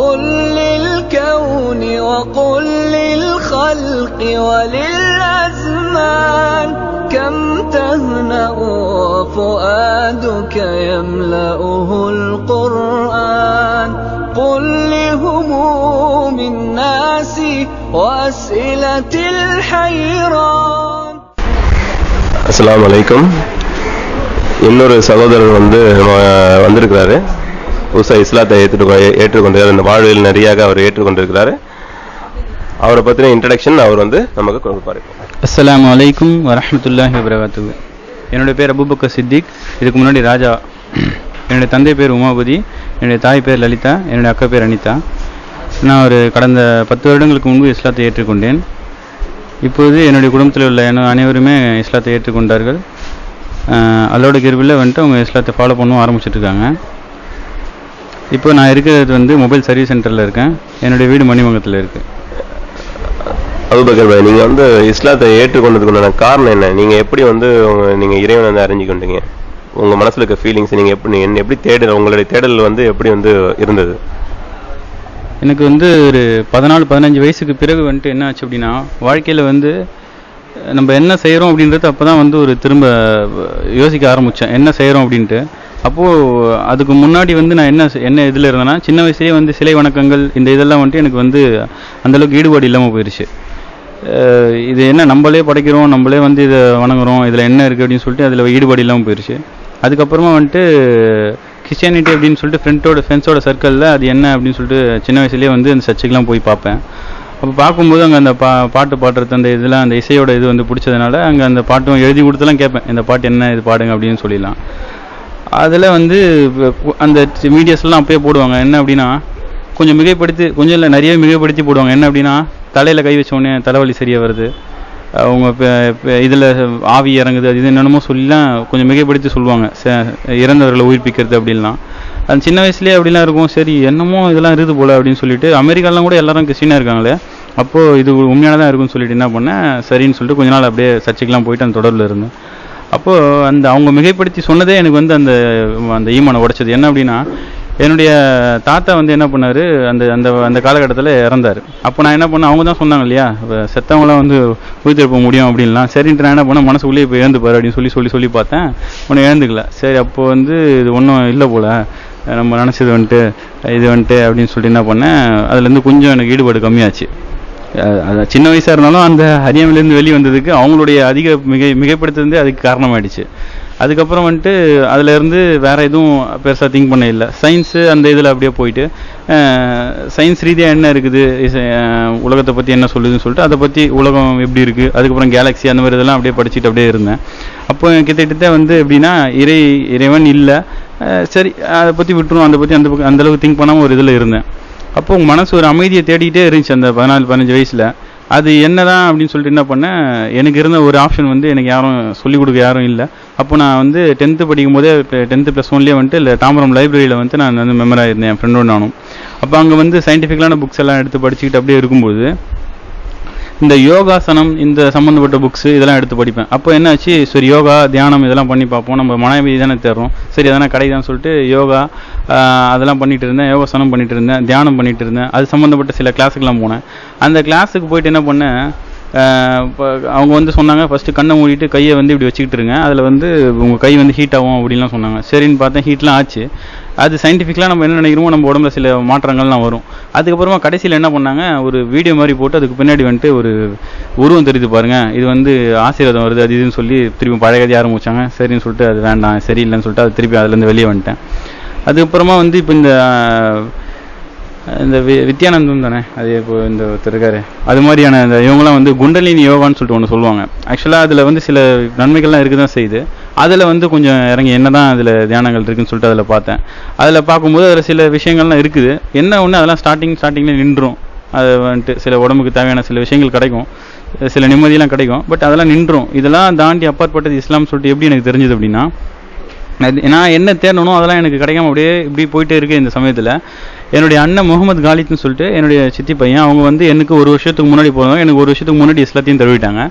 قل للكون وقل للخلق وللأزمان كم تهنأ وفؤادك يملأه القرآن قل لهموم الناس وأسئلة الحيران. அஸ்ஸலாமு அலைக்கும். இன்னொரு சகோதரர் வந்திருக்கிறாரு. புதுசாக இஸ்லாத்தை ஏற்றுக்கொண்டிருக்கிறார். இந்த வாழ்வில் நிறையாக அவர் ஏற்றுக்கொண்டிருக்கிறாரு. அவரை பற்றின இன்ட்ரடக்ஷன் அவர் நமக்கு கொடுப்பாரு. அஸ்ஸலாமு அலைக்கும் வரஹ்மத்துல்லாஹி வபரகாத்துஹு. என்னுடைய பேர் அபூபக்கர் சித்திக். இதுக்கு முன்னாடி ராஜா. என்னுடைய தந்தை பேர் உமாபதி, என்னுடைய தாய் பேர் லலிதா, என்னுடைய அக்கா பேர் அனிதா. நான் ஒரு கடந்த 10 வருடங்களுக்கு முன்பு இஸ்லாத்தை ஏற்றுக்கொண்டேன். இப்போது என்னுடைய குடும்பத்தில் உள்ள அனைவருமே இஸ்லாத்தை ஏற்றுக்கொண்டார்கள். அல்லாஹ்வுடைய கிருபையில் அவங்க இஸ்லாத்தை ஃபாலோ பண்ணவும் ஆரம்பிச்சிட்ருக்காங்க. இப்போ நான் இருக்கிறது மொபைல் சர்வீஸ் சென்டரில் இருக்கேன். என்னுடைய வீடு மணிமங்கலத்தில் இருக்குது. அபூபக்கர் பாய், நீங்கள் இஸ்லாத்தை ஏற்றுக்கொண்டதுக்குண்டான காரணம் என்ன? நீங்கள் எப்படி நீங்கள் இறைவனை அறிஞ்சிக்கொண்டீங்க? உங்கள் மனசில் இருக்க ஃபீலிங்ஸ் நீங்கள் எப்படி தேடல், உங்களுடைய தேடல் எப்படி இருந்தது? எனக்கு ஒரு 14-15 வயசுக்கு பிறகு என்ன ஆச்சு அப்படின்னா, வாழ்க்கையில் நம்ம என்ன செய்கிறோம் அப்படின்றது அப்போ தான் ஒரு திரும்ப யோசிக்க ஆரம்பித்தேன், என்ன செய்கிறோம் அப்படின்ட்டு. அப்போது அதுக்கு முன்னாடி நான் என்ன இதில் இருந்தேன்னா, சின்ன வயசுலேயே சிலை வணக்கங்கள் இந்த இதெல்லாம் எனக்கு அந்தளவுக்கு ஈடுபாடு இல்லாமல் போயிடுச்சு. இது என்ன நம்மளே படைக்கிறோம், நம்மளே இதை வணங்குறோம், இதில் என்ன இருக்குது அப்படின்னு சொல்லிட்டு அதில் ஈடுபாடு இல்லாமல் போயிடுச்சு. அதுக்கப்புறமா கிறிஸ்டியானிட்டி அப்படின்னு சொல்லிட்டு ஃப்ரெண்ட்ஸோட சர்க்கிளில் அது என்ன அப்படின்னு சொல்லிட்டு சின்ன வயசுலேயே அந்த சர்ச்சுக்கெலாம் போய் பார்ப்பேன். அப்போ பார்க்கும்போது அங்கே அந்த பாட்டு பாடுறது அந்த இதெல்லாம் அந்த இசையோட இது பிடிச்சதுனால அங்கே அந்த பாட்டும் எழுதி கொடுத்துலாம் கேட்பேன், இந்த பாட்டு என்ன, இது பாடுங்க அப்படின்னு சொல்லிடலாம். அதில் அந்த மீடியாஸ்லாம் அப்பயே போடுவாங்க. என்ன அப்படின்னா, கொஞ்சம் மிகைப்படுத்தி, கொஞ்சம் இல்லை நிறைய மிகைப்படுத்தி போடுவாங்க. என்ன அப்படின்னா, தலையில் கை வச்ச உடனே தலைவலி சரியாக வருது, அவங்க இதில் ஆவி இறங்குது, அது இது என்னென்னமோ சொல்லிலாம் கொஞ்சம் மிகைப்படுத்தி சொல்லுவாங்க, இறந்தவர்களை உயிர்ப்பிக்கிறது அப்படின்லாம். அந்த சின்ன வயசுலேயே அப்படிலாம் இருக்கும். சரி என்னமோ இதெல்லாம் இருக்குது போல் அப்படின்னு சொல்லிட்டு, அமெரிக்காலாம் கூட எல்லாரும் கிறிஸ்டினாக இருக்காங்களே, அப்போது இது உண்மையானதாக இருக்குன்னு சொல்லிட்டு என்ன பண்ணேன், சரின்னு சொல்லிட்டு கொஞ்ச நாள் அப்படியே சர்ச்சைக்கெலாம் போயிட்டு அந்த தொடரில் இருந்தேன். அப்போது அவங்க மிகைப்படுத்தி சொன்னதே எனக்கு அந்த ஈமானை உடைச்சது. என்ன அப்படின்னா, என்னுடைய தாத்தா என்ன பண்ணார், அந்த காலகட்டத்தில் இறந்தார். அப்போ நான் என்ன பண்ணேன், அவங்க தான் சொன்னாங்க இல்லையா, செத்தவங்களாம் உயிர்த்தெழுப்ப முடியும் அப்படின்லாம். சரின்ட்டு நான் என்ன பண்ணேன், மனசுக்குள்ளேயே இப்போ இழந்துப்பார் அப்படின்னு சொல்லி பார்த்தேன். ஒன்றும் இழந்துக்கல. சரி அப்போது இது ஒன்றும் இல்லை போல், நம்ம நினச்சது இது அப்படின்னு சொல்லிட்டு என்ன பண்ணேன், அதுலேருந்து கொஞ்சம் எனக்கு ஈடுபாடு கம்மியாச்சு. அது சின்ன வயசாக இருந்தாலும் அந்த அறியாமையிலேருந்து வெளியே வந்ததுக்கு அவங்களுடைய அதிக மிகைப்படுத்துறது அதுக்கு காரணமாயிடுச்சு. அதுக்கப்புறம் அதிலேருந்து வேறு எதுவும் பெருசாக திங்க் பண்ண இல்லை. சயின்ஸு அந்த இதில் அப்படியே போயிட்டு சயின்ஸ் ரீதியாக என்ன இருக்குது, உலகத்தை பற்றி என்ன சொல்லுதுன்னு சொல்லிட்டு அதை பற்றி, உலகம் எப்படி இருக்குது, அதுக்கப்புறம் கேலக்ஸி அந்த மாதிரி இதெல்லாம் அப்படியே படிச்சுட்டு அப்படியே இருந்தேன். அப்போ கிட்டத்தட்ட எப்படின்னா, இறைவன் இல்லை, சரி அதை பற்றி விட்டுரும், அதை பற்றி அந்தளவுக்கு திங்க் பண்ணாமல் ஒரு இதில் இருந்தேன். அப்போ உங்கள் மனசு ஒரு அமைதியை தேடிக்கிட்டே இருந்துச்சு அந்த 14-15 வயசில். அது என்னதான் அப்படின்னு சொல்லிட்டு என்ன பண்ணேன், எனக்கு இருந்த ஒரு ஆப்ஷன் எனக்கு யாரும் சொல்லிக் கொடுக்க யாரும் இல்லை. அப்போ நான் 10th படிக்கும் போதே 10th +1லேயே இல்லை தாம்பரம் லைப்ரரியில் நான் மெமராக இருந்தேன், என் ஃப்ரெண்டோட நானும். அப்போ அங்கே சயின்டிஃபிக்கலான புக்ஸ் எல்லாம் எடுத்து படிச்சுக்கிட்டு அப்படியே இருக்கும்போது இந்த யோகாசனம் இந்த சம்மந்தப்பட்ட புக்ஸு இதெல்லாம் எடுத்து படிப்பேன். அப்போ என்னாச்சு, சரி யோகா தியானம் இதெல்லாம் பண்ணி பார்ப்போம், நம்ம மனைவி தானே தேடுறோம், சரி அதெல்லாம் கிடைக்குதான்னு சொல்லிட்டு யோகா அதெல்லாம் பண்ணிகிட்டு இருந்தேன், யோகாசனம் பண்ணிகிட்டு இருந்தேன், தியானம் பண்ணிகிட்டு இருந்தேன். அது சம்மந்தப்பட்ட சில கிளாஸுக்கெலாம் போனேன். அந்த கிளாஸுக்கு போயிட்டு என்ன பண்ணேன், இப்போ அவங்க சொன்னாங்க, ஃபஸ்ட்டு கண்ணை மூடிட்டு கையை இப்படி வச்சுக்கிட்டு இருங்க, அதில் உங்கள் கை ஹீட் ஆகும் அப்படின்லாம் சொன்னாங்க. சரின்னு பார்த்தேன், ஹீட்லாம் ஆச்சு. அது சயின்டிஃபிக்கலாக நம்ம என்ன நினைக்கிறோமோ நம்ம உடம்புல சில மாற்றங்கள்லாம் வரும். அதுக்கப்புறமா கடைசியில் என்ன பண்ணாங்க, ஒரு வீடியோ மாதிரி போட்டு அதுக்கு பின்னாடி ஒரு உருவம் தெரியுது பாருங்கள், இது ஆசீர்வாதம் வருது அது இதுன்னு சொல்லி திருப்பி பழைய கதையை ஆரம்பிச்சாங்க. சரின்னு சொல்லிட்டு அது வேண்டாம், சரியில்லைன்னு சொல்லிட்டு அது திருப்பி அதுலேருந்து வெளியே வந்துட்டேன். அதுக்கப்புறமா இப்போ இந்த வித்யானந்தம் தானே, அது இப்போ இந்த இருக்காரு, அது மாதிரியான இந்த இவங்களாம் குண்டலினி யோகான்னு சொல்லிட்டு ஒன்று சொல்லுவாங்க. ஆக்சுவலாக அதில் சில நன்மைகள்லாம் இருக்குது தான் செய்யுது. அதில் கொஞ்சம் இறங்கி என்ன தான் அதில் தியானங்கள் இருக்குதுன்னு சொல்லிட்டு அதில் பார்த்தேன். அதில் பார்க்கும்போது அதில் சில விஷயங்கள்லாம் இருக்குது. என்ன ஒன்று அதெல்லாம் ஸ்டார்டிங்கில் நின்றும். அது சில உடம்புக்கு தேவையான சில விஷயங்கள் கிடைக்கும், சில நிம்மதியெல்லாம் கிடைக்கும், பட் அதெல்லாம் நின்றும். இதெல்லாம் தாண்டி அப்பாற்பட்டது இஸ்லாம் சொல்லிட்டு எப்படி எனக்கு தெரிஞ்சது அப்படின்னா, நான் என்ன தேடணும் அதெல்லாம் எனக்கு கிடைக்காம அப்படியே இப்படி போயிட்டே இருக்கு. இந்த சமயத்தில் என்னுடைய அண்ணன் முகமது காலித்னு சொல்லிட்டு என்னுடைய சித்தி பையன், அவங்க எனக்கு 1 வருஷத்துக்கு முன்னாடி போனவங்க, எனக்கு 1 வருஷத்துக்கு முன்னாடி இஸ்லாத்தையும் தருவிட்டாங்க.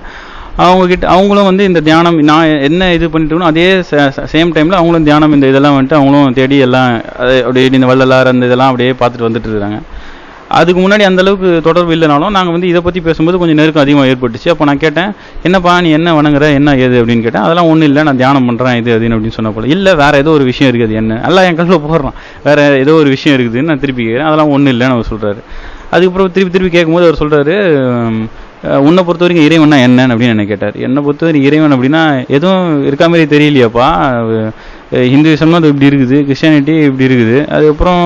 அவங்கக்கிட்ட அவங்களும் இந்த தியானம் நான் என்ன இது பண்ணிட்டு அதே சேம் டைமில் அவங்களும் தியானம் இந்த இதெல்லாம் அவங்களும் தேடி எல்லாம் அப்படியே இந்த வள்ளலார் அந்த இதெல்லாம் அப்படியே பார்த்துட்டு வந்துட்டு இருக்காங்க. அதுக்கு முன்னாடி அந்த அளவுக்கு தொடர்பு இல்லைனாலும் நாங்கள் வந்து இதை பற்றி பேசும்போது கொஞ்சம் நெருக்கம் அதிகமாக ஏற்பட்டுச்சு. அப்போ நான் கேட்டேன், என்னப்பா நீ என்ன வணங்குற, என்ன ஏது அப்படின்னு கேட்டேன். அதெல்லாம் ஒன்றும் இல்லை, நான் தியானம் பண்ணுறேன் இது அதுன்னு அப்படின்னு சொன்ன போல. இல்லை வேறு ஏதோ ஒரு விஷயம் இருக்குது, என்ன எல்லாம் என் கல்வியில் போடுறான், வேறு ஏதோ ஒரு விஷயம் இருக்குதுன்னு நான் திருப்பி கேட்குறேன். அதெல்லாம் ஒன்றும் இல்லைன்னு அவர் சொல்கிறாரு. அதுக்கப்புறம் திருப்பி கேட்கும்போது அவர் சொல்கிறாரு, உன்னை பொறுத்த வரைக்கும் இறைவனா என்னன்னு அப்படின்னு என்ன கேட்டார். என்னை பொறுத்த வரைக்கும் இறைவன் அப்படின்னா எதுவும் இருக்கா மாதிரி தெரியலையாப்பா, ஹிந்துவிசம்னா அது இப்படி இருக்குது, கிறிஸ்டியானிட்டி இப்படி இருக்குது, அதுக்கப்புறம்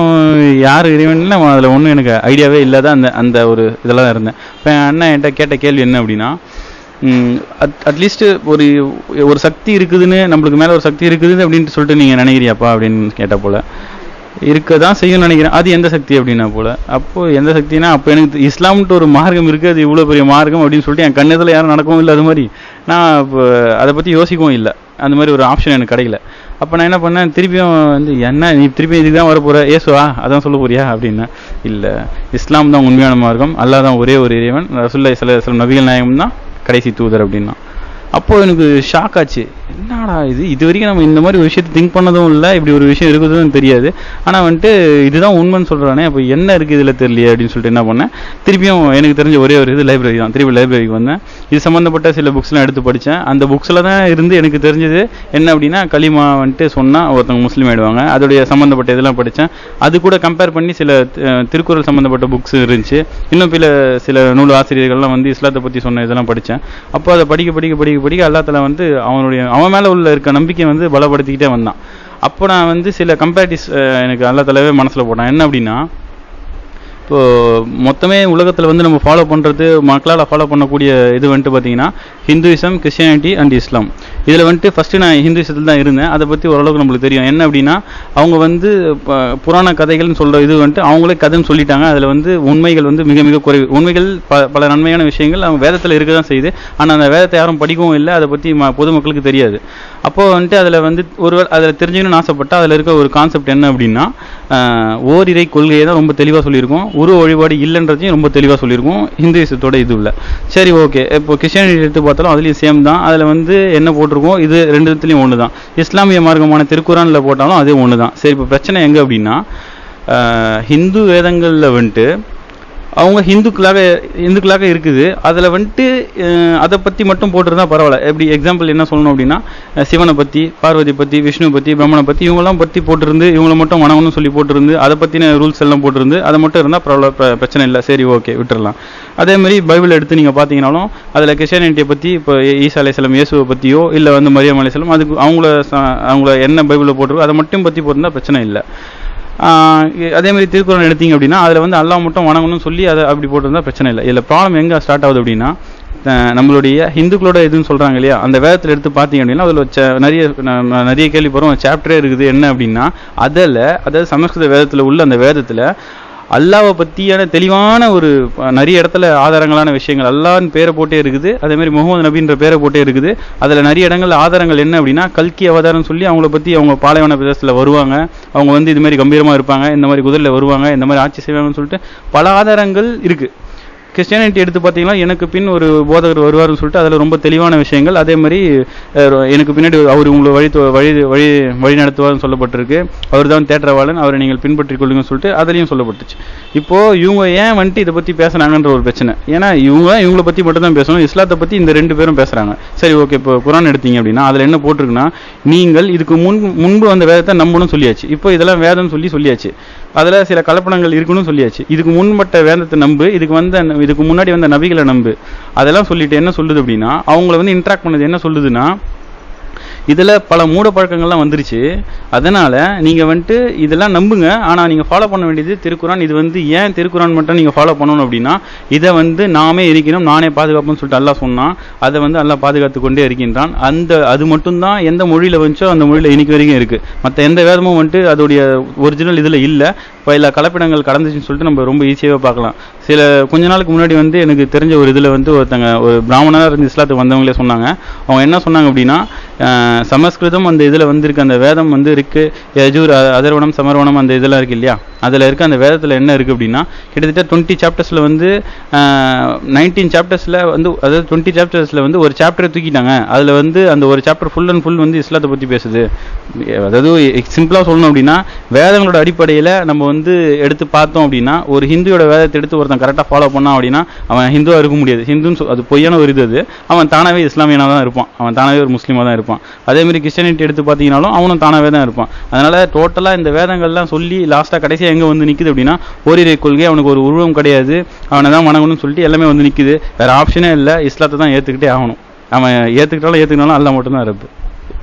யார் இறைவன்ல அதில் ஒன்றும் எனக்கு ஐடியாவே இல்லாத அந்த ஒரு இதெல்லாம் இருந்தேன். இப்போ அண்ணன் என்கிட்ட கேட்ட கேள்வி என்ன அப்படின்னா, அட்லீஸ்ட் ஒரு சக்தி இருக்குதுன்னு, நம்மளுக்கு மேலே ஒரு சக்தி இருக்குது அப்படின்ட்டு சொல்லிட்டு நீங்கள் நினைக்கிறியாப்பா அப்படின்னு கேட்ட போல். இருக்க தான் செய்யும்னு நினைக்கிறேன். அது எந்த சக்தி அப்படின்னா போல். அப்போது எந்த சக்தினா, அப்போ எனக்கு இஸ்லாம்ட்டு ஒரு மார்க்கம் இருக்குது, அது இவ்வளோ பெரிய மார்க்கம் அப்படின்னு சொல்லிட்டு என் கண்ணத்தில் யாரும் நடக்கவும் இல்லை. அது மாதிரி நான் இப்போ அதை பற்றி யோசிக்கவும் இல்லை, அந்த மாதிரி ஒரு ஆப்ஷன் எனக்கு கிடைக்கல. அப்போ நான் என்ன பண்ணேன், திருப்பியும் வந்து என்ன நீ திருப்பியும் இதுக்கு தான் வரப்போகிற, ஏசுவா அதான் சொல்ல போறியா அப்படின்னா, இல்லை இஸ்லாம் தான் உண்மையான மார்க்கம், அல்லாஹ் தான் ஒரே ஒரு இறைவன், ரசூலுல்லாஹி ஸல்லல்லாஹு அலைஹி வஸல்லம் நபிகள் நாயகம் தான் கடைசி தூதர் அப்படின்னா. அப்போது எனக்கு ஷாக் ஆச்சு. என்னடா இது வரைக்கும் நம்ம இந்த மாதிரி ஒரு விஷயத்தை திங்க் பண்ணதும் இல்லை, இப்படி ஒரு விஷயம் இருக்குதுன்னு தெரியாது. ஆனால் வந்துட்டு இதுதான் உண்மைன்னு சொல்கிறானே, அப்போ என்ன இருக்குது இதில் தெரியலையே அப்படின்னு சொல்லிட்டு என்ன பண்ணேன், திருப்பியும் எனக்கு தெரிஞ்ச ஒரே ஒரு இது லைப்ரரி தான். திருப்பி லைப்ரரிக்கு வந்தேன். இது சம்மந்தப்பட்ட சில புக்ஸ்லாம் எடுத்து படித்தேன். அந்த புக்ஸில் தான் இருந்து எனக்கு தெரிஞ்சது என்ன அப்படின்னா, களிமா வந்துட்டு சொன்னால் ஒருத்தவங்க முஸ்லீம் ஆகிடுவாங்க, அதோடைய சம்மந்தப்பட்ட இதெல்லாம் படித்தேன். அது கூட கம்பேர் பண்ணி சில திருக்குறள் சம்மந்தப்பட்ட புக்ஸ் இருந்துச்சு. இன்னும் சில நூல் ஆசிரியர்கள்லாம் வந்து இஸ்லாத்தை பற்றி சொன்ன இதெல்லாம் படித்தேன். அப்போ அதை படிக்க அல்லாஹ்தாலா வந்து அவன் மேலே உள்ள இருக்க நம்பிக்கை வந்து பலப்படுத்திக்கிட்டே வந்தான். அப்போ நான் வந்து சில கம்பேரிட்டிவ்ஸ் எனக்கு அல்லாஹ்தாலாவே மனசில் போட்டான். என்ன அப்படின்னா, இப்போது மொத்தமே உலகத்தில் வந்து நம்ம ஃபாலோ பண்ணுறது, மக்களால் ஃபாலோ பண்ணக்கூடிய இது வந்துட்டு பார்த்திங்கன்னா ஹிந்துவிசம், கிறிஸ்டியானிட்டி அண்ட் இஸ்லாம். இதில் வந்துட்டு ஃபஸ்ட்டு நான் ஹிந்துவிசத்தில் தான் இருந்தேன். அதை பற்றி ஓரளவுக்கு நம்மளுக்கு தெரியும். என்ன அப்படின்னா, அவங்க வந்து புராண கதைகள்னு சொல்கிற இது வந்துட்டு அவங்களே கதைன்னு சொல்லிட்டாங்க. அதில் வந்து உண்மைகள் வந்து மிக மிக குறைவு. உண்மைகள் பல நன்மையான விஷயங்கள் அவங்க வேதத்தில் இருக்க தான் செய்யுது. ஆனால் அந்த வேதத்தை யாரும் படிக்கவும் இல்லை, அதை பற்றி பொதுமக்களுக்கு தெரியாது. அப்போது வந்துட்டு அதில் வந்து அதில் தெரிஞ்சுக்கணும்னு ஆசைப்பட்டால் அதில் இருக்க ஒரு கான்செப்ட் என்ன அப்படின்னா, ஓரிரை கொள்கையை தான் ரொம்ப தெளிவாக சொல்லியிருக்கோம். உருவ வழிபாடு இல்லைன்றதையும் ரொம்ப தெளிவாக சொல்லியிருக்கோம் ஹிந்துவிசத்தோட இது இல்லை. சரி ஓகே, இப்போ கிறிஸ்டியானிட்டி எடுத்து பார்த்தாலும் அதுலேயும் சேம் தான். அதில் வந்து என்ன போட்டிருக்கோம், இது ரெண்டு இடத்துலையும் ஒன்று தான். இஸ்லாமிய மார்க்கமான திருக்குரானில் போட்டாலும் அதே ஒன்று தான். சரி, இப்போ பிரச்சனை எங்கே அப்படின்னா, ஹிந்து வேதங்களில் வந்துட்டு அவங்க இந்துக்களாக இருக்குது. அதில் வந்துட்டு அதை பற்றி மட்டும் போட்டிருந்தா பரவாயில்ல. எப்படி எக்ஸாம்பிள் என்ன சொல்லணும் அப்படின்னா, சிவனை பற்றி, பார்வதி பற்றி, விஷ்ணு பற்றி, பிரம்மனை பற்றி இவங்கெல்லாம் பற்றி போட்டிருந்து, இவங்களை மட்டும் வணங்கணும்னு சொல்லி போட்டிருந்து, அதை பற்றின ரூல்ஸ் எல்லாம் போட்டிருந்து அதை மட்டும் இருந்தால் பரவாயில்ல, பிரச்சனை இல்லை, சரி ஓகே விட்டுறலாம். அதேமாதிரி பைபிள் எடுத்து நீங்கள் பார்த்தீங்கன்னாலும் அதில் கிறிஸ்டியானிட்டியை பற்றி, இப்போ ஈசா அலைஹிஸ்ஸலாம் இயேசுவை பற்றியோ இல்லை வந்து மரியம் அலைஹிஸ்ஸலாம், அதுக்கு அவங்கள என்ன பைபிளில் போட்டிருக்கோ அதை மட்டும் பற்றி போட்டிருந்தா பிரச்சனை இல்லை. அதேமாதிரி திருக்குறள் எடுத்தீங்க அப்படின்னா அதில் வந்து அல்லாஹ் மட்டும் வணங்கணும்னு சொல்லி அதை அப்படி போட்டிருந்தா பிரச்சனை இல்லை. இதில் ப்ராப்ளம் எங்கே ஸ்டார்ட் ஆகுது அப்படின்னா, நம்மளுடைய ஹிந்துக்களோட இதுன்னு சொல்கிறாங்க இல்லையா, அந்த வேதத்தில் எடுத்து பார்த்தீங்க அப்படின்னா அதில் நிறைய கேள்விப்படுறோம் சாப்டரே இருக்குது. என்ன அப்படின்னா, அதாவது சமஸ்கிருத வேதத்தில் உள்ள அந்த வேதத்தில் அல்லாவை பற்றியான தெளிவான ஒரு நிறைய இடத்துல ஆதாரங்களான விஷயங்கள் அல்லாஹ்னு பேரை போட்டே இருக்குது. அதேமாதிரி முகமது நபின்ற பேரை போட்டே இருக்குது. அதில் நிறைய இடங்கள்ல ஆதாரங்கள் என்ன அப்படின்னா, கல்கி அவதாரம் சொல்லி அவங்கள பற்றி அவங்க பாலைவன பிரதேசத்தில் வருவாங்க, அவங்க வந்து இது மாதிரி கம்பீரமாக இருப்பாங்க, இந்த மாதிரி குதிரையில் வருவாங்க, இந்த மாதிரி ஆட்சி செய்வாங்கன்னு சொல்லிட்டு பல ஆதாரங்கள் இருக்குது. கிறிஸ்டியானிட்டி எடுத்து பார்த்தீங்கன்னா, எனக்கு பின் ஒரு போதகர் வருவார்னு சொல்லிட்டு அதில் ரொம்ப தெளிவான விஷயங்கள். அதே மாதிரி எனக்கு பின்னாடி அவர் உங்களை வழி நடத்துவார்னு சொல்லப்பட்டிருக்கு. அவர் தான் தேற்றவாளன், அவரை நீங்கள் பின்பற்றிக் கொள்ளுங்கன்னு சொல்லிட்டு அதுலேயும் சொல்லப்பட்டுச்சு. இப்போது இவங்க ஏன் வந்துட்டு இதை பற்றி பேசுகிறாங்கன்ற ஒரு பிரச்சனை. ஏன்னா இவங்களை பற்றி மட்டும் தான் பேசணும், இஸ்லாத்தை பற்றி இந்த ரெண்டு பேரும் பேசுகிறாங்க. சரி ஓகே, இப்போ குரான் எடுத்தீங்க அப்படின்னா அதில் என்ன போட்டிருக்குன்னா, நீங்கள் இதுக்கு முன்பு அந்த வேதத்தை நம்பணும்னு சொல்லியாச்சு. இப்போ இதெல்லாம் வேதம்னு சொல்லியாச்சு. அதில் சில கலப்படங்கள் இருக்குன்னு சொல்லியாச்சு. இதுக்கு முன்பட்ட வேதத்தை நம்பு, இதுக்கு முன்னாடி வந்த நபிகளை நம்பு, அதெல்லாம் சொல்லிட்டு என்ன சொல்லுது அப்படின்னா, அவங்கள வந்து இன்ட்ராக்ட் பண்ணது என்ன சொல்லுதுன்னா, இதில் பல மூட பழக்கங்கள்லாம் வந்துருச்சு, அதனால் நீங்கள் வந்துட்டு இதெல்லாம் நம்புங்க, ஆனால் நீங்கள் ஃபாலோ பண்ண வேண்டியது திருக்குரான். இது வந்து ஏன் திருக்குரான் மட்டும் நீங்கள் ஃபாலோ பண்ணணும் அப்படின்னா, இதை வந்து நாமே இருக்கணும், நானே பாதுகாப்புன்னு சொல்லிட்டு அல்லாஹ் சொன்னான். அதை வந்து அல்லாஹ் பாதுகாத்து கொண்டே இருக்கின்றான். அது மட்டும்தான் எந்த மொழியில் வந்துச்சோ அந்த மொழியில் இன்னைக்கு வரைக்கும் இருக்குது. மற்ற எந்த வேதமும் வந்துட்டு அதோடைய ஒரிஜினல் இதில் இல்லை. இப்போ இல்லை கலப்பிடங்கள் கடந்துச்சுன்னு சொல்லிட்டு நம்ம ரொம்ப ஈஸியாகவே பார்க்கலாம். கொஞ்ச நாளுக்கு முன்னாடி வந்து எனக்கு தெரிஞ்ச ஒரு இதில் வந்து ஒரு பிராமணராக இருந்து இஸ்லாத்துக்கு வந்தவங்களே சொன்னாங்க. அவங்க என்ன சொன்னாங்க அப்படின்னா, சமஸ்கிருதம் அந்த இதில் வந்திருக்கு, அந்த வேதம் வந்து இருக்கு, யஜூர் அதர்வனம் சமர்வனம் அந்த இதெல்லாம் இருக்கு இல்லையா, அதில் இருக்க அந்த வேதத்தில் என்ன இருக்குது அப்படின்னா கிட்டத்தட்ட 20 சாப்டர்ஸில் வந்து 19 சாப்டர்ஸில் வந்து, அதாவது 20 சாப்டர்ஸில் வந்து ஒரு சாப்டரை தூக்கிட்டாங்க. அதில் வந்து அந்த ஒரு சாப்டர் ஃபுல் அண்ட் ஃபுல் வந்து இஸ்லாத்தை பற்றி பேசுது. அதாவது சிம்பிளாக சொல்லணும் அப்படின்னா வேதங்களோட அடிப்படையில் நம்ம வந்து எடுத்து பார்த்தோம் அப்படின்னா ஒரு ஹிந்துவோட வேதத்தை எடுத்து ஒருத்தன் கரெக்டாக ஃபாலோ பண்ணான் அப்படின்னா அவன் ஹிந்துவாக இருக்க முடியாது. ஹிந்துன்னு அது பொய்யான ஒரு இது. அவன் தானாகவே இஸ்லாமியனாக தான் இருப்பான், அவன் தானாகவே ஒரு முஸ்லீமாக தான் இருப்பான். அதேமாதிரி கிறிஸ்டியானிட்டி எடுத்து பார்த்தீங்கன்னாலும் அவனும் தானாகவே தான் இருப்பான். அதனால் டோட்டலாக இந்த வேதங்கள்லாம் சொல்லி லாஸ்ட்டாக கடைசியாக எங்கே வந்து நிற்குது அப்படின்னா ஓரிரை கொள்கை, அவனுக்கு ஒரு உருவம் கிடையாது, அவனை தான் வணங்கணும்னு சொல்லிட்டு எல்லாமே வந்து நிற்குது. வேறு ஆப்ஷனே இல்லை, இஸ்லாத்தை தான் ஏற்றுக்கிட்டே ஆகணும். அவன் ஏற்றுக்கிட்டாலும் அல்லா மட்டும்தான் இருப்பு.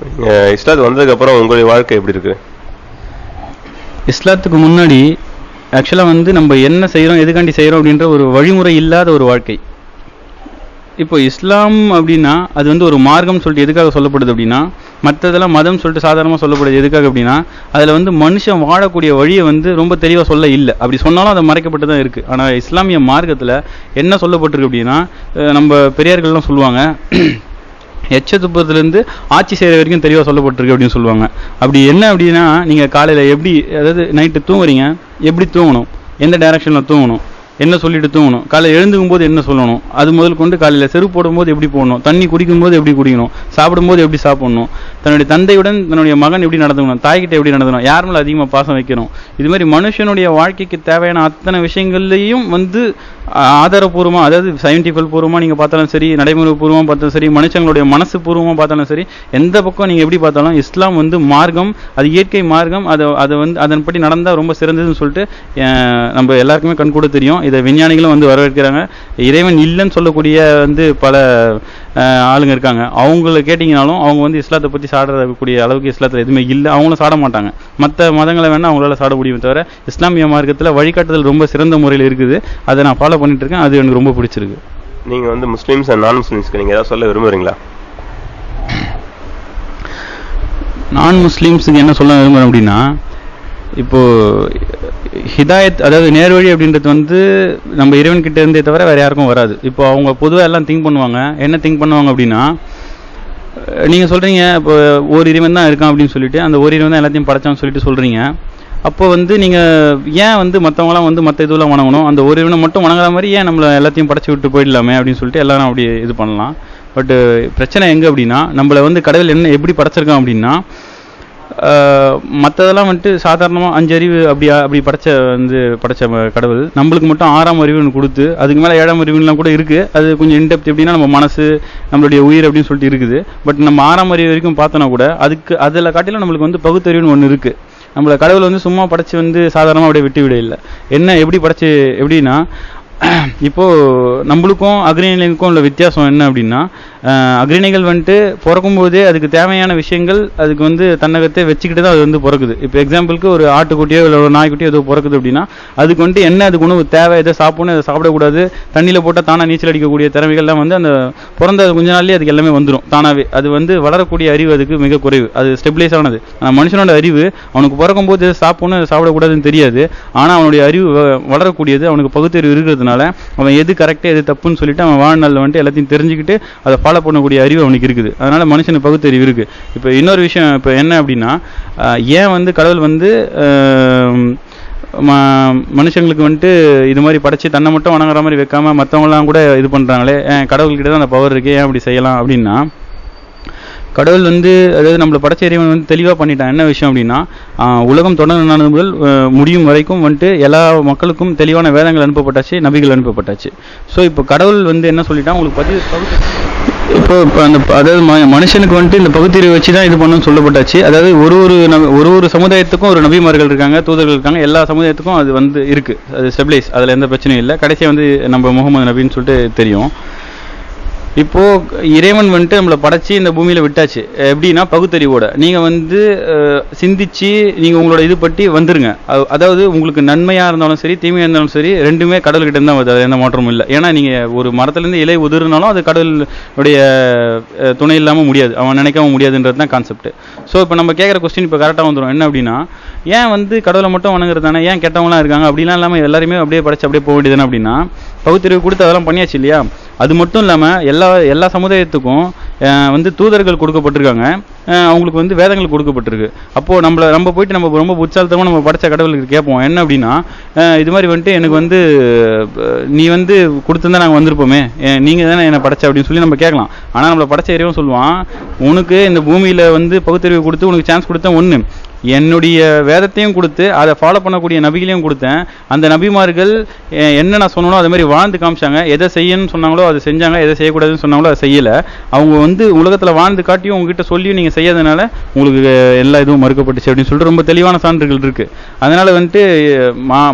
இஸ்லாத்து வந்ததுக்கப்புறம் உங்களுடைய வாழ்க்கை எப்படி இருக்கு? இஸ்லாத்துக்கு முன்னாடி ஆக்சுவலாக வந்து நம்ம என்ன செய்கிறோம் எதுக்காண்டி செய்கிறோம் அப்படின்ற ஒரு வழிமுறை இல்லாத ஒரு வாழ்க்கை. இப்போ இஸ்லாம் அப்படின்னா அது வந்து ஒரு மார்க்கம் சொல்லிட்டு எதுக்காக சொல்லப்படுது அப்படின்னா, மற்றதெல்லாம் மதம் சொல்லிட்டு சாதாரணமாக சொல்லப்படுது எதுக்காக அப்படின்னா அதில் வந்து மனுஷன் வாழக்கூடிய வழியை வந்து ரொம்ப தெளிவாக சொல்ல இல்லை. அப்படி சொன்னாலும் அதை மறைக்கப்பட்டு தான் இருக்குது. ஆனால் இஸ்லாமிய மார்க்கத்தில் என்ன சொல்லப்பட்டிருக்கு அப்படின்னா, நம்ம பெரியார்கள்லாம் சொல்லுவாங்க எச்சத்துப்பத்துலேருந்து ஆட்சி செய்கிற வரைக்கும் தெளிவாக சொல்லப்பட்டிருக்கு அப்படின்னு சொல்லுவாங்க. அப்படி என்ன அப்படின்னா நீங்கள் காலையில் எப்படி, அதாவது நைட்டு தூங்குறீங்க எப்படி தூங்கணும், எந்த டைரக்ஷனில் தூங்கணும், என்ன சொல்லிட்டு தூங்கணும், காலையில் எழுந்துக்கும் போது என்ன சொல்லணும், அது முதல் கொண்டு காலையில் செருப்பு போடும்போது எப்படி போடணும், தண்ணி குடிக்கும்போது எப்படி குடிக்கணும், சாப்பிடும்போது எப்படி சாப்பிடணும், தன்னுடைய தந்தையுடன் தன்னுடைய மகன் எப்படி நடந்துக்கணும், தாய்கிட்ட எப்படி நடந்துக்கணும், யார் மேலே அதிகமாக பாசம் வைக்கணும், இது மாதிரி மனுஷனுடைய வாழ்க்கைக்கு தேவையான அத்தனை விஷயங்கள்லையும் வந்து ஆதாரபூர்வமாக, அதாவது சயின்டிஃபிக் பூர்வமாக நீங்கள் பார்த்தாலும் சரி, நடைமுறை பூர்வமாக பார்த்தாலும் சரி, மனுஷங்களுடைய மனசு பூர்வமாக பார்த்தாலும் சரி, எந்த பக்கம் நீங்கள் எப்படி பார்த்தாலும் இஸ்லாம் வந்து மார்க்கம், அது இயற்கை மார்க்கம், அதை வந்து அதன்படி நடந்தால் ரொம்ப சிறந்ததுன்னு சொல்லிட்டு நம்ம எல்லாருக்குமே கண்கூட தெரியும். இதை விஞ்ஞானிகளும் வந்து வரவேற்கிறாங்க. இறைவன் இல்லைன்னு சொல்லக்கூடிய வந்து பல ஆளுங்க இருக்காங்க. அவங்கள கேட்டிங்கனாலும் அவங்க வந்து இஸ்லாத்தை பற்றி சாடக்கூடிய அளவுக்கு இஸ்லாத்தில் எதுவுமே இல்லை, அவங்களும் சாட மாட்டாங்க. மற்ற மதங்களை வேணால் அவங்களால சாட முடியுமே தவிர இஸ்லாமிய மார்க்கத்தில் வழிகாட்டுதல் ரொம்ப சிறந்த முறையில் இருக்குது. அதை நான் ஃபாலோ பண்ணிட்டு இருக்கேன். அது எனக்கு ரொம்ப பிடிச்சிருக்கு. நீங்கள் வந்து முஸ்லீம்ஸ் அண்ட் நான் முஸ்லீம்ஸ்க்கு நீங்கள் ஏதாவது சொல்ல விரும்புகிறீங்களா? நான் முஸ்லீம்ஸுக்கு என்ன சொல்ல விரும்புகிறேன் அப்படின்னா, இப்போது ஹிதாயத், அதாவது நேர்வழி அப்படின்றது வந்து நம்ம இறைவன்கிட்ட இருந்தே தவிர வேறு யாருக்கும் வராது. இப்போ அவங்க பொதுவாக எல்லாம் திங்க் பண்ணுவாங்க. என்ன திங்க் பண்ணுவாங்க அப்படின்னா, நீங்கள் சொல்கிறீங்க இப்போ ஒரு இறைவன் தான் இருக்கான் அப்படின்னு சொல்லிட்டு, அந்த ஒரு இறைவன் தான் எல்லாத்தையும் படைச்சான்னு சொல்லிட்டு சொல்கிறீங்க. அப்போ வந்து நீங்கள் ஏன் வந்து மற்றவங்களாம் வந்து மற்ற இதுவெல்லாம் வணங்கணும், அந்த ஒரு இறைவனை மட்டும் வணங்குற மாதிரி ஏன் நம்மளை எல்லாத்தையும் படைச்சி விட்டு போயிடலாமே அப்படின்னு சொல்லிட்டு எல்லாரும் அப்படி இது பண்ணலாம். பட்டு பிரச்சனை எங்கே அப்படின்னா, நம்மளை வந்து கடவுள் என்ன எப்படி படைச்சிருக்கான் அப்படின்னா, மற்றதெல்லாம் வந்துட்டு சாதாரணமாக 5 அறிவு அப்படி படைச்ச கடவுள் நம்மளுக்கு மட்டும் 6ஆம் அறிவுன்னு கொடுத்து, அதுக்கு மேலே 7ஆம் அறிவுலாம் கூட இருக்குது. அது கொஞ்சம் இன்டெப்த் எப்படின்னா நம்ம மனசு, நம்மளுடைய உயிர் அப்படின்னு சொல்லிட்டு இருக்குது. பட் நம்ம 6ஆம் அறிவு வரைக்கும் பார்த்தோன்னா கூட அதில் காட்டிலும் நம்மளுக்கு வந்து பகுத்தறிவுன்னு ஒன்று இருக்குது. நம்மளை கடவுள் வந்து சும்மா படைச்சி வந்து சாதாரணமாக அப்படியே விட்டு விட இல்லை. என்ன எப்படி படைச்சி எப்படின்னா, இப்போது நம்மளுக்கும் அக்ரிணைகளுக்கும் உள்ள வித்தியாசம் என்ன அப்படின்னா, அக்ரிணைகள் வந்துட்டு பிறக்கும்போதே அதுக்கு தேவையான விஷயங்கள் அதுக்கு வந்து தன்னகத்தை வச்சுக்கிட்டு தான் அது வந்து பிறக்குது. இப்போ எக்ஸாம்பிளுக்கு ஒரு ஆட்டுக்குட்டியோ இல்லை ஒரு நாய்க்குட்டியோ ஏதோ பிறக்குது அப்படின்னா அதுக்கு வந்துட்டு என்ன அதுக்கு உணவு தேவை, எதை சாப்பிடணும், எதை சாப்பிடக்கூடாது, தண்ணியில் போட்டால் தானாக நீச்சல் அடிக்கக்கூடிய திறமைகள்லாம் வந்து அந்த பிறந்த கொஞ்ச நாள்லேயே அதுக்கு எல்லாமே வந்துடும் தானாகவே. அது வந்து வளரக்கூடிய அறிவு அதுக்கு மிக குறைவு, அது ஸ்டெபிலைஸ் ஆனது. ஆனால் மனுஷனோட அறிவு அவனுக்கு பிறக்கும்போது எதை சாப்பிடணும் எதை சாப்பிடக்கூடாதுன்னு தெரியாது. ஆனால் அவனுடைய அறிவு வளரக்கூடியது, அவனுக்கு பகுத்தறிவு இருக்கிறதுனால அவன் எது கரெக்டாக எது தப்புன்னு சொல்லிட்டு அவன் வாழ்நாளில் வந்துட்டு எல்லாத்தையும் தெரிஞ்சுக்கிட்டு அதை ஃபாலோ பண்ணக்கூடிய அறிவு அவனுக்கு இருக்குது. அதனால மனுஷனுக்கு பகுத்தறிவு இருக்குது. இப்போ இன்னொரு விஷயம் இப்போ என்ன அப்படின்னா, ஏன் வந்து கடவுள் வந்து மனுஷங்களுக்கு வந்துட்டு இது மாதிரி படைச்சி தன்னை மட்டும் வணங்குற மாதிரி வைக்காம மற்றவங்களாம் கூட இது பண்ணுறாங்களே, கடவுள்கிட்ட தான் அந்த பவர் இருக்குது, ஏன் அப்படி செய்யலாம் அப்படின்னா, கடவுள் வந்து அதாவது நம்மளை படைச்ச இறைவன் வந்து தெளிவாக பண்ணிட்டான். என்ன விஷயம் அப்படின்னா, உலகம் தொடர்ந்து முதல் முடியும் வரைக்கும் வந்துட்டு எல்லா மக்களுக்கும் தெளிவான வேதங்கள் அனுப்பப்பட்டாச்சு, நபிகள் அனுப்பப்பட்டாச்சு. ஸோ இப்போ கடவுள் வந்து என்ன சொல்லிட்டான், உங்களுக்கு இப்போ அந்த அதாவது மனுஷனுக்கு வந்துட்டு இந்த பகுத்தறிவை வச்சு தான் இது பண்ணணும்னு சொல்லப்பட்டாச்சு. அதாவது ஒரு சமுதாயத்துக்கும் ஒரு நபிமார்கள் இருக்காங்க, தூதர்கள் இருக்காங்க, எல்லா சமுதாயத்துக்கும் அது வந்து இருக்குது, அது ஸ்டெபிலைஸ், அதில் எந்த பிரச்சனையும் இல்லை. கடைசியாக வந்து நம்ம முகமது நபின்னு சொல்லிட்டு தெரியும். இப்போது இறைவன் வந்துட்டு நம்மளை படைச்சி இந்த பூமியில் விட்டாச்சு. எப்படின்னா பகுத்தறிவோட நீங்கள் வந்து சிந்திச்சு நீங்கள் உங்களோட இது பற்றி வந்துருங்க. அதாவது உங்களுக்கு நன்மையாக இருந்தாலும் சரி தீமையாக இருந்தாலும் சரி ரெண்டுமே கடவுள்கிட்ட இருந்தால் வருது, அது எந்த மாற்றமும் இல்லை. ஏன்னா நீங்கள் ஒரு மரத்துலேருந்து இலை உதிர்னாலும் அது கடவுளுடைய துணை இல்லாமல் முடியாது, அவன் நினைக்காம முடியாதுன்றது தான் கான்செப்ட். ஸோ இப்போ நம்ம கேட்குற கொஸ்டின் இப்போ கரெக்டாக வந்துடும். என்ன அப்படின்னா, ஏன் வந்து கடவுளை மட்டும் வணங்குறது தானே, ஏன் கெட்டவங்களாம் இருக்காங்க அப்படிலாம் இல்லாமல் எல்லாருமே அப்படியே படைச்சு அப்படியே போக வேண்டியதுதானே அப்படின்னா, பகுத்தறிவு கொடுத்து அதெல்லாம் பண்ணியாச்சு இல்லையா. அது மட்டும் இல்லாமல் எல்லா சமுதாயத்துக்கும் வந்து தூதர்கள் கொடுக்கப்பட்டிருக்காங்க, அவங்களுக்கு வந்து வேதங்கள் கொடுக்கப்பட்டிருக்கு. அப்போது நம்ம போயிட்டு நம்ம ரொம்ப புத்தாலத்தமாக நம்ம படைச்ச கடவுளுக்கு கேட்போம் என்ன அப்படின்னா, இது மாதிரி வந்துட்டு எனக்கு வந்து நீ வந்து கொடுத்துருந்தா நாங்கள் வந்திருப்போமே, நீங்கள் தானே என்னை படைச்ச அப்படின்னு சொல்லி நம்ம கேட்கலாம். ஆனால் நம்மளை படைச்ச இறைவன் சொல்லுவான், உனக்கு இந்த பூமியில் வந்து பகுத்தறிவு கொடுத்து உனக்கு சான்ஸ் கொடுத்தேன், ஒன்று என்னுடைய வேதத்தையும் கொடுத்து அதை ஃபாலோ பண்ணக்கூடிய நபிகளையும் கொடுத்தேன். அந்த நபிமார்கள் என்ன நான் சொன்னனோ அது மாதிரி வாழ்ந்து காமிச்சாங்க. எதை செய்யணும்னு சொன்னாங்களோ அதை செஞ்சாங்க, எதை செய்யக்கூடாதுன்னு சொன்னாங்களோ அதை செய்யலை. அவங்க வந்து உலகத்தில் வாழ்ந்து காட்டியும் உங்ககிட்ட சொல்லியும் நீங்கள் செய்யாதனால உங்களுக்கு எல்லா இதுவும் மறுக்கப்பட்டுச்சு அப்படின்னு சொல்லிட்டு ரொம்ப தெளிவான சான்றுகள் இருக்குது. அதனால் வந்துட்டு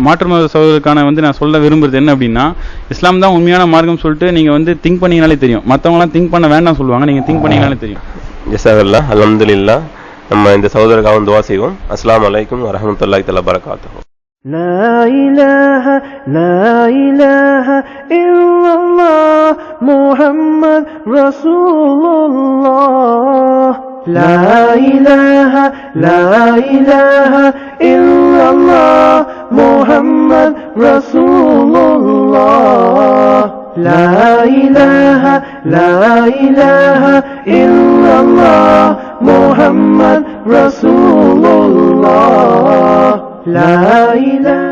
மாற்று மத சகோதரருக்கான வந்து நான் சொல்ல விரும்புறது என்ன அப்படின்னா, இஸ்லாம் தான் உண்மையான மார்க்கம் சொல்லிட்டு நீங்கள் வந்து திங்க் பண்ணிங்கனாலே தெரியும். மற்றவங்களாம் திங்க் பண்ண வேண்டாம் சொல்லுவாங்க, நீங்கள் திங்க் பண்ணிங்கனாலே தெரியும். ஜஸாக்கல்லாஹ், அல்ஹம்துலில்லாஹ். நம்ம இந்த சகோதரருக்காகவும் துவா செய்வோம். அஸ்ஸலாமு அலைக்கும் வரஹ்மத்துல்லாஹி தஆலா பரகாத்துஹு. لا إله إلا الله محمد رسول الله. لا إله إلا الله محمد رسول الله. لا إله إلا الله محمد رسول الله. لا إله